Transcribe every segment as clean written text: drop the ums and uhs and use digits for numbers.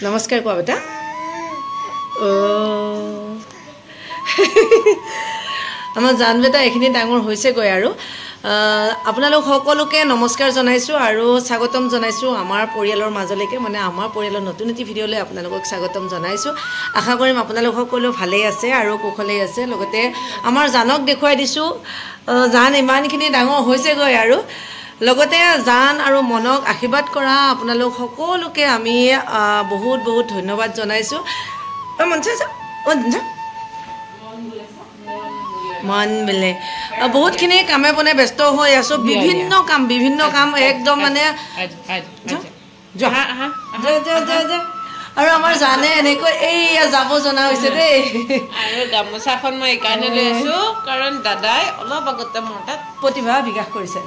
নমস্কাৰ কোৱা বেটা আমাৰ জান বেটা এখিনি ডাঙৰ হৈছে গৈ আৰু আপোনালোক সকলোকে নমস্কাৰ জনাইছো আৰু স্বাগতম জনাইছো আমাৰ পৰিয়ালৰ মাজলৈকে মানে আমাৰ পৰিয়ালৰ নতুন এটি ভিডিঅ'লৈ আপোনালোকক স্বাগতম জনাইছো আশা কৰিম আপোনালোক সকলো ভালেই আছে আৰু কুশলেই আছে লগতে আমাৰ জানক দেখুৱাই দিছো জান ইমানখিনি ডাঙৰ হৈছে গৈ আৰু লগতে জান আৰু মনক আশীৰ্বাদ কৰা আপোনালোক সকলোকে আমি বহুত বহুত ধন্যবাদ জনাইছো মন বলে বহুতখিনি কামে বনে ব্যস্ত হৈ আছো বিভিন্ন কাম একদম মানে আৰু আমাৰ জানে এনেকৈ এই যাব জনা হৈছে দেই আৰু গামোচাখন মই এইকাৰণে লৈ আছো কাৰণ দাদাই অলপ আগতে মোৰ তাত প্ৰতিভা বিকাশ কৰিছে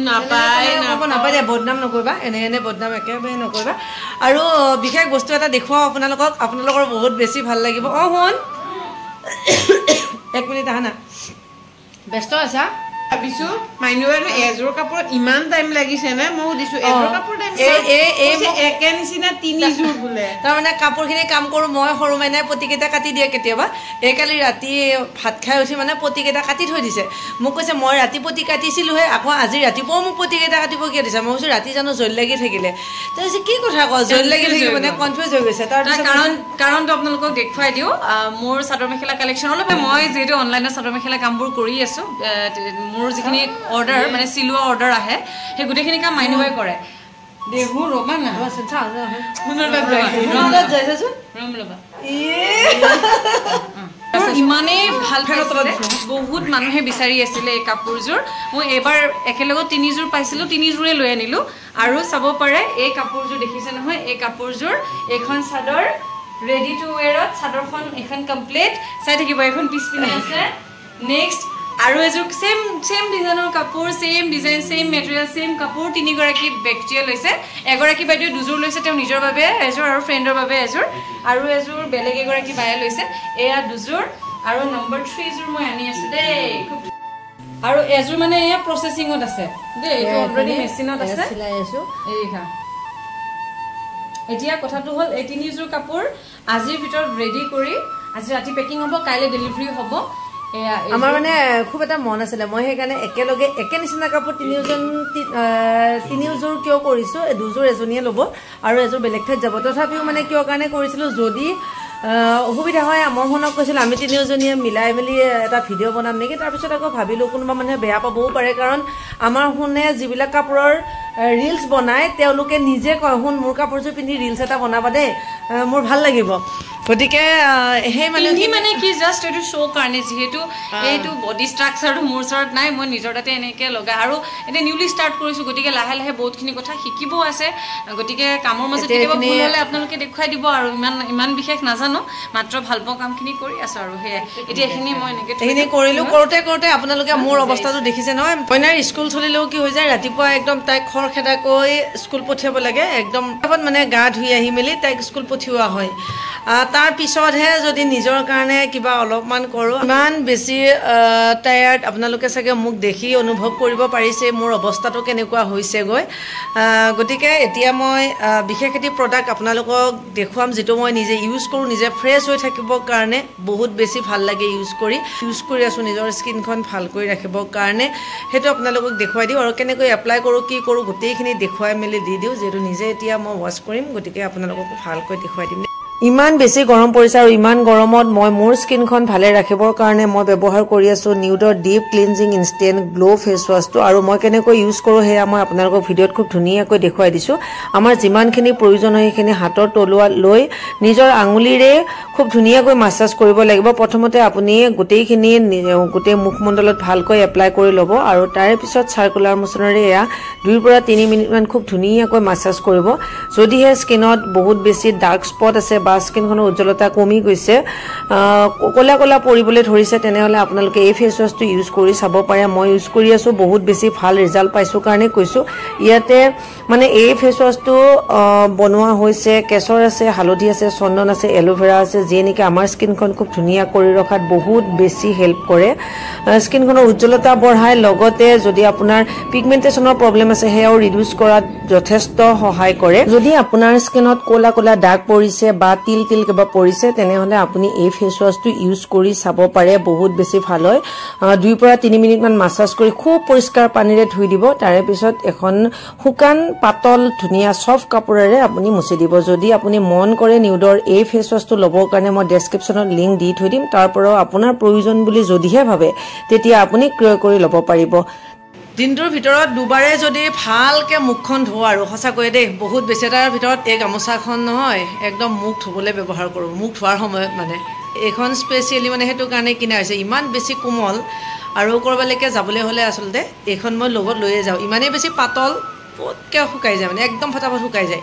নাপায় বদনাম নকৰিবা এনে বদনাম একেবাৰে নকৰিবা আৰু বিশেষ বস্তু এটা দেখুৱাও আপোনালোকৰ বহুত বেছি ভাল লাগিব শুন এক মিনিট আহা না ব্যস্ত আছা ভাবিছো মাইনুৱাৰো এযোৰ কাপোৰত ইমান টাইম লাগিছে না মই সুধিছো এযোৰ কাপোৰ একে নিচিনা তিনিযোৰ বোলে তাৰমানে কাপোৰখিনি কাম কৰোঁ মই সৰু মানে পতিকেইটা কাটি দিয়ে কেতিয়াবা এই কালি ৰাতি ভাত খাই উঠি মানে পতিকেইটা কাটি থৈ দিছে মোক কৈছে মই ৰাতি পতি কাটিছিলোঁহে আকৌ আজি ৰাতিপুৱাও মোক পতিকেইটা কাটিব কিয় দিছে মই কৈছোঁ ৰাতি জানো জইল লাগি থাকিলে তাৰপিছত কি কথা কওঁ জইল লাগি থাকিলে মানে কনফিউজ হৈ গৈছে তাৰপিছত কাৰণটো আপোনালোকক দেখুৱাই দিওঁ মোৰ চাদৰ মেখেলা কালেকশ্যন অলপ মই যিহেতু অনলাইনত চাদৰ মেখেলা কামবোৰ কৰি আছোঁ মোৰ যিখিনি অৰ্ডাৰ মানে চিলোৱা অৰ্ডাৰ আহে সেই গোটেইখিনি কাম মাইনুবাই কৰে দেহু ৰবা না ইমানেই ভাল পাইছিলে বহুত মানুহে বিচাৰি আছিলে এই কাপোৰযোৰ মই এবাৰ একেলগত তিনিযোৰ পাইছিলোঁ তিনিযোৰে লৈ আনিলোঁ আৰু চাব পাৰে এই কাপোৰযোৰ দেখিছে নহয় এই কাপোৰযোৰ এইখন চাদৰ ৰেডি টু ৱেৰত চাদৰখন এখন কমপ্লিট চাই থাকিব এখন পিছ পিনে আছে নেক্সট আৰু এযোৰ সেম ডিজাইনৰ কাপোৰ same design same material same কাপোৰ তিনিগৰাকী ব্যক্তিয়ে লৈছে এগৰাকী বাইদেউ দুযোৰ লৈছে তেওঁ নিজৰ বাবে এযোৰ আৰু ফ্ৰেণ্ডৰ বাবে এযোৰ আৰু এযোৰ বেলেগ এগৰাকী বায়ে লৈছে এয়া দুযোৰ আৰু নম্বৰ 3 যোৰ মই আনি আছো দেই আৰু এযোৰ মানে এয়া প্ৰসেসিংত আছে দেই এইটো অলৰেডি মেচিনত আছে চিলাই আছো এইখা এতিয়া কথাটো হ'ল এই তিনিযোৰ কাপোৰ আজিৰ ভিতৰত ৰেডি কৰি আজি ৰাতি পেকিং হ'ব কাইলৈ ডেলিভাৰী হ'ব আমাৰ মানে খুব এটা মন আছিলে মই সেইকাৰণে একেলগে একে নিচিনা কাপোৰ তিনিযোৰ কিয় কৰিছো দুযোৰ এজনীয়ে ল'ব আৰু এযোৰ বেলেগ ঠাইত যাব তথাপিও মানে কিয় কাৰণে কৰিছিলো যদি অসুবিধা হয় মই শুনক কৈছিলো আমি তিনিজনীয়ে মিলাই মেলি এটা ভিডিঅ' বনাম নেকি তাৰপিছত আকৌ ভাবিলো কোনোবা মানুহে বেয়া পাবও পাৰে কাৰণ আমাৰ শুনে যিবিলাক কাপোৰৰ ৰিলছ বনায় তেওঁলোকে নিজে কয় শুন মোৰ কাপোৰযোৰ পিন্ধি ৰিলছ এটা বনাবা দেই মোৰ ভাল লাগিব গতিকে সেই মানে কি জাষ্ট এইটো শ্ব' কাৰণে যিহেতু এইটো বডি ষ্ট্ৰাকচাৰটো মোৰ ওচৰত নাই মই নিজৰ তাতে এনেকৈ লগা আৰু এতিয়া নিউলি ষ্টাৰ্ট কৰিছোঁ গতিকে লাহে লাহে বহুতখিনি কথা শিকিবও আছে গতিকে কামৰ মাজত কেতিয়াবা ভুল হ'লে আপোনালোকে দেখুৱাই দিব আৰু ইমান বিশেষ নাজানো মাত্ৰ ভাল পোৱা কামখিনি কৰি আছোঁ আৰু সেয়াই এতিয়া এইখিনি মই এনেকৈ এইখিনি কৰিলোঁ কৰোঁতে আপোনালোকে মোৰ অৱস্থাটো দেখিছে নহয় কইনাৰ স্কুল চলিলেও কি হৈ যায় ৰাতিপুৱা একদম তাইক খৰখেদাকৈ স্কুল পঠিয়াব লাগে একদম মানে গা ধুই আহি মেলি তাইক স্কুল পঠিওৱা হয় তাৰ পিছতহে যদি নিজৰ কাৰণে কিবা অলপমান কৰোঁ ইমান বেছি টায়াৰ্ড আপোনালোকে চাগে মোক দেখি অনুভৱ কৰিব পাৰিছে মোৰ অৱস্থাটো কেনেকুৱা হৈছেগৈ গতিকে এতিয়া মই বিশেষ এটি প্ৰডাক্ট আপোনালোকক দেখুৱাম যিটো মই নিজে ইউজ কৰোঁ নিজে ফ্ৰেছ হৈ থাকিবৰ কাৰণে বহুত বেছি ভাল লাগে ইউজ কৰি আছোঁ নিজৰ স্কিনখন ভাল কৰি ৰাখিবৰ কাৰণে সেইটো আপোনালোকক দেখুৱাই দিওঁ আৰু কেনেকৈ এপ্লাই কৰোঁ কি কৰোঁ গোটেইখিনি দেখুৱাই মেলি দি দিওঁ যিহেতু নিজে এতিয়া মই ৱাছ কৰিম গতিকে আপোনালোককো ভালকৈ দেখুৱাই দিম ইমান বেছি গৰম পৰিছে আৰু ইমান গৰমত মই মোৰ স্কিনখন ভালে ৰাখিবৰ কাৰণে মই ব্যৱহাৰ কৰি আছোঁ নিউডৰ deep cleansing instant glow' face ৱাছটো আৰু মই কেনেকৈ ইউজ কৰোঁ সেয়া মই আপোনালোকক ভিডিঅ'ত খুব ধুনীয়াকৈ দেখুৱাই দিছোঁ আমাৰ যিমানখিনি প্ৰয়োজন হয় সেইখিনি হাতৰ তলুৱা লৈ নিজৰ আঙুলিৰে খুব ধুনীয়াকৈ মাছাজ কৰিব লাগিব প্ৰথমতে আপুনি গোটেই মুখমণ্ডলত ভালকৈ এপ্লাই কৰি ল'ব আৰু তাৰে পিছত চাৰ্কুলাৰ মোচনেৰে এয়া 2 পৰা 3 মিনিটমান খুব ধুনীয়াকৈ মাছাজ কৰিব যদিহে স্কিনত বহুত বেছি ডাৰ্ক স্পট আছে বা বা স্কিনখনৰ উজ্জ্বলতা কমি গৈছে কলা কলা পৰিবলৈ ধৰিছে তেনেহলে আপোনালোকে এই ফেস ওয়াশটো ইউজ কৰি চাব পাৰে মই ইউজ কৰি আছো বহুত বেছি ভাল ৰিজাল্ট পাইছো কাৰণে কৈছো ইয়াতে মানে এই ফেস ওয়াশটো বনোৱা হৈছে কেশৰ আছে হালধি আছে চন্দন আছে এলোভেৰা আছে যে নেকি আমাৰ স্কিনখন খুব ধুনিয়া কৰি ৰখাত বহুত বেছি হেল্প কৰে স্কিনখনৰ উজ্জ্বলতা বঢ়ায় লগতে যদি আপোনাৰ পিগমেন্টেশনৰ প্ৰবলেম আছে হেয়াও ৰিডিউস কৰাত যথেষ্ট সহায় কৰে যদি আপোনাৰ স্কিনত কোলা কোলা দাগ পৰিছে বা তিল তিল কিবা পৰিছে তেনেহলে আপুনি এই ফেস ওয়াশটো ইউজ কৰি চাব পাৰে বহুত বেছি ভাল হয় 2 পৰা 3 মিনিট মান মাসাজ কৰি খুব পৰিষ্কাৰ পানীৰে ধুই দিব তাৰে পিছত এখন হুকান পাতল ধুনিয়া সফট কাপোৰেৰে আপুনি মুছি দিব যদি আপুনি মন কৰে নিউডৰ এই ফেস ওয়াশটো লবৰ কাৰণে মই ডেসক্ৰিপচনত লিংক দি থৈ দিম তাৰ পৰাও আপোনাৰ প্ৰয়োজন বুলি যদিহে ভাবে তেতিয়া আপুনি ক্ৰয় কৰি লব পাৰিব দিনটোৰ ভিতৰত দুবাৰে যদি ভালকে মুখখন ধোৱা আৰু সঁচাকৈ দেই বহুত বেছি তাৰ ভিতৰত এই গামোচাখন নহয় একদম মুখ ধুবলৈ ব্যৱহাৰ কৰোঁ মুখ ধোৱাৰ সময়ত মানে এখন স্পেচিয়েলি মানে হেতু কাৰণে কিনা হৈছে ইমান বেছি কোমল আৰু কৰবালৈকে যাবলৈ হলে আসলতে এখন মই লগত লৈয়ে যাওঁ ইমানেই বেছি পাতল পটকে শুকাই যায় মানে একদম ফটাফট শুকাই যায়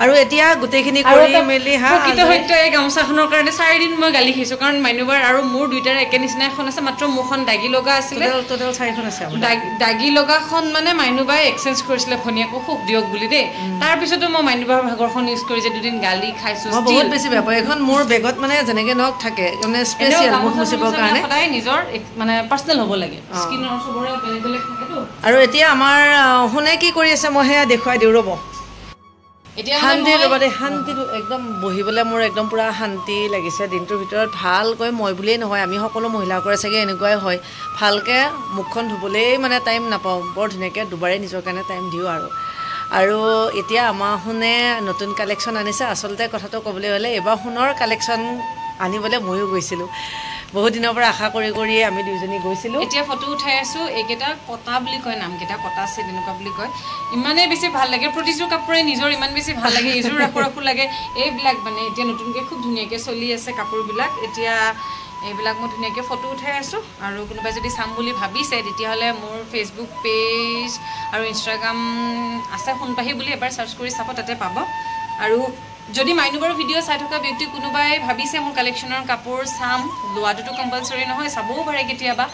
আৰু এতিয়া গোটেইখিনি কৰি মেলি কিটো হয়তো এই গামোচাখনৰ কাৰণে 4 দিন মই গালি খাইছো কাৰণ মাইনুবাৰ আৰু মোৰ দুইটাৰ একে নিচিনা এখন আছে মাত্ৰ মুখন দাগি লগা আছিল টোটাল 4খন আছে দাগি লগাখন মানে মাইনুবাই এক্সচেঞ্জ কৰিছিল ফনিয়াকো খুব দিয়ক বুলি দে তাৰ পিছতো মই মাইনুবাৰ ভাগৰখন ইউজ কৰি যে দুদিন গালি খাইছো বহুত বেছি বেয়া পায় এখন মোৰ বেগত মানে যেনেকে নক থাকে মানে স্পেচিয়েল মুখ মুছিবৰ কাৰণে সদায় নিজৰ মানে পাৰ্সোনাল হ'ব লাগে স্কিনৰ সবৰে বেলেগ বেলেগ থাকে তো আৰু এতিয়া আমাৰ হুনে কি কৰি আছে মই হেয়া দেখুৱাই দিও ৰব এতিয়া শান্তি ৰবতে শান্তি একদম বহিবলৈ মোৰ একদম পুৰা শান্তি লাগিছে দিনটোৰ ভিতৰত ভালকৈ মই বুলিয়ে নহয় আমি সকলো মহিলাসকলে চাগে এনেকুৱাই হয় ভালকে মুখখন ধুবলৈ মানে টাইম নাপাওঁ বৰ ধুনীয়াকৈ দুবাৰে নিজৰ কাৰণে টাইম দিওঁ আৰু এতিয়া আমাৰ হুনে নতুন কালেকশ্যন আনিছে আচলতে কথাটো ক'বলৈ হ'লে এবাৰ হুনৰ কালেকশ্যন আনিবলৈ ময়ো গৈছিলোঁ বহুত দিনৰ পৰা আশা কৰি কৰি আমি দুজনী গৈছিলোঁ এতিয়া ফটো উঠাই আছো এইকেইটা কটা বুলি কয় নামকেইটা কটা আছে তেনেকুৱা বুলি কয় ইমানে বেছি ভাল লাগে প্ৰতিযোৰ কাপোৰে নিজৰ ইমান বেছি ভাল লাগে এইযোৰ ৰাখো লাগে এইবিলাক মানে এতিয়া নতুনকৈ খুব ধুনীয়াকৈ চলি আছে কাপোৰবিলাক এতিয়া এইবিলাক মই ধুনীয়াকৈ ফটো উঠাই আছো আৰু কোনোবাই যদি চাম বুলি ভাবিছে তেতিয়াহ'লে মোৰ ফেচবুক পেজ আৰু ইনষ্টাগ্ৰাম আছে সোণপাহি বুলি এবাৰ সাৰ্চ কৰি চাব তাতে পাব আৰু যদি মাইনুবাৰ ভিডিঅ' চাই থকা ব্যক্তি কোনোবাই ভাবিছে মোৰ কালেকশ্যনৰ কাপোৰ চাম লোৱাটোতো কম্পালচৰি নহয় চাবও পাৰে কেতিয়াবা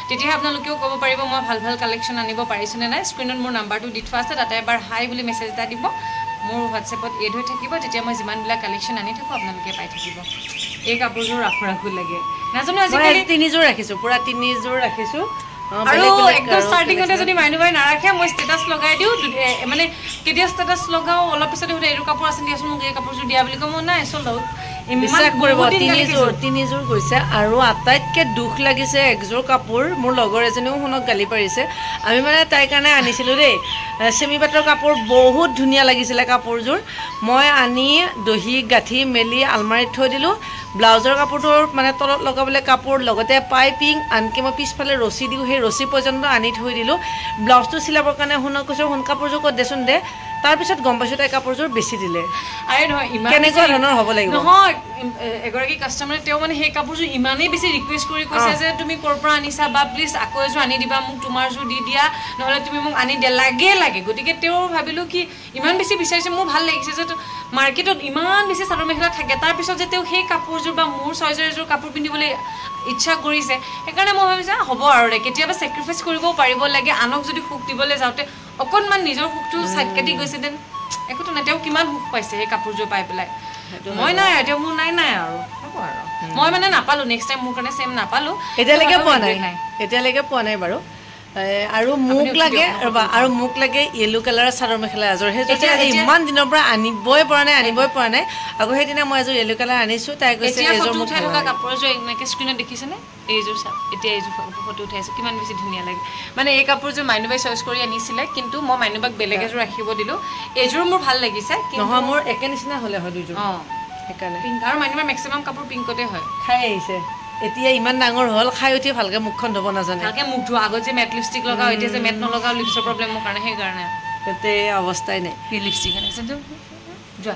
তেতিয়া আপোনালোকেও ক'ব পাৰিব মই ভাল ভাল কালেকশ্যন আনিব পাৰিছোনে নাই স্ক্ৰীনত মোৰ নাম্বাৰটো দি থোৱা আছে তাতে এবাৰ হাই বুলি মেছেজ এটা দিব মোৰ হোৱাটছএপত এড হৈ থাকিব তেতিয়া মই যিমানবিলাক কালেকশ্যন আনি থাকোঁ আপোনালোকে পাই থাকিব এই কাপোৰযোৰ ৰাখো লাগে নাজানো আজিকালি 3যোৰ ৰাখিছোঁ পুৰা 3যোৰ ৰাখিছোঁ আৰু একদম ষ্টাৰ্টিঙতে যদি মাইনুবাই নাৰাখে মই ষ্টেটাছ লগাই দিওঁ মানে কেতিয়া ষ্টেটাছ লগাওঁ অলপ পিছতে সুধে এইটো কাপোৰ আছে দিয়াচোন মোক এই কাপোৰযোৰ দিয়া বুলি কওঁ মই নাই চল আউট বিশ্বাস কৰিব 3যোৰ গৈছে আৰু আটাইতকৈ দুখ লাগিছে একযোৰ কাপোৰ মোৰ লগৰ এজনীও শুনক গালি পাৰিছে আমি মানে তাইৰ কাৰণে আনিছিলোঁ দেই চেমি পাটৰ কাপোৰ বহুত ধুনীয়া লাগিছিলে কাপোৰযোৰ মই আনি দহি গাঁঠি মেলি আলমাৰীত থৈ দিলোঁ ব্লাউজৰ কাপোৰটোৰ মানে তলত লগাবলৈ কাপোৰ লগতে পাইপিং আনকি মই পিছফালে ৰছী দিওঁ সেই ৰছী পৰ্যন্ত আনি থৈ দিলোঁ ব্লাউজটো চিলাবৰ কাৰণে শুনক কৈছোঁ শুন কাপোৰযোৰ ক'ত দেচোন দে তাৰপিছত গম পাইছোঁ তাই কাপোৰযোৰ বেছি দিলে আৰে নহয় ইমান কেনেকুৱা ধৰণৰ হ'ব লাগিব নহয় এগৰাকী কাষ্টমাৰে তেওঁ মানে সেই কাপোৰযোৰ ইমানেই বেছি ৰিকুৱেষ্ট কৰি কৈছে যে তুমি ক'ৰ পৰা আনিছা বা প্লিজ আকৌ এযোৰ আনি দিবা মোক তোমাৰযোৰ দি দিয়া নহ'লে তুমি মোক আনি দিয়া লাগে গতিকে তেওঁ ভাবিলোঁ কি ইমান বেছি বিচাৰিছে মোৰ ভাল লাগিছে যে মাৰ্কেটত ইমান বেছি চাদৰ মেখেলা থাকে তাৰপিছত যে তেওঁ সেই কাপোৰযোৰ বা মোৰ চইজৰ এযোৰ কাপোৰ পিন্ধিবলৈ ইচ্ছা কৰিছে সেইকাৰণে মই ভাবিছোঁ হ'ব আৰু কেতিয়াবা চেক্ৰিফাইচ কৰিবও পাৰিব লাগে আনক যদি সুখ দিবলৈ যাওঁতে অকণমান নিজৰ সুখটো চাইড কাটি গৈছে দেন একোতো নাই তেওঁ কিমান সুখ পাইছে সেই কাপোৰযোৰ পাই পেলাই মই নাই এতিয়া মোৰ নাই আৰু হ'ব আৰু মই মানে নাপালোঁ নেক্সট টাইম মোৰ কাৰণে ছেম নাপালোঁ এতিয়ালৈকে পোৱা নাই বাৰু আৰু মোক লাগে য়েলো কালাৰৰ চাদৰ মেখেলা এযোৰ সেই ইমান দিনৰ পৰা আনিবই পৰা নাই আকৌ সেইদিনা মই এযোৰ য়েলো কালাৰ আনিছোঁ তাই কৈছে এযোৰ মোক উঠাই থকা কাপোৰযোৰ এনেকৈ স্ক্ৰীণত দেখিছেনে এইযোৰ চাওক এতিয়া এইযোৰ ফটো উঠাইছোঁ কিমান বেছি ধুনীয়া লাগে মানে এই কাপোৰযোৰ মাইনুবাই চইচ কৰি আনিছিলে কিন্তু মই মাইনুবাক বেলেগ এযোৰ ৰাখিব দিলোঁ এইযোৰ মোৰ ভাল লাগিছে নহয় মোৰ একে নিচিনা হ'লে হয় দুযোৰ সেইকাৰণে পিংক আৰু মাইনুবাৰ মেক্সিমাম কাপোৰ পিংকতে হয় খাই আহিছে এতিয়া ইমান ডাঙৰ হ'ল খাই উঠি ভালকৈ মুখখন ধুব নাজানে ভালকৈ মুখ ধোৱা আগত যে মেট লিপষ্টিক লগাওঁ এতিয়া যে মেট নলগাওঁ লিপছৰ প্ৰব্লেমৰ কাৰণে সেইকাৰণে তাতে অৱস্থাই নাই লিপষ্টিক আনিছে যোৱা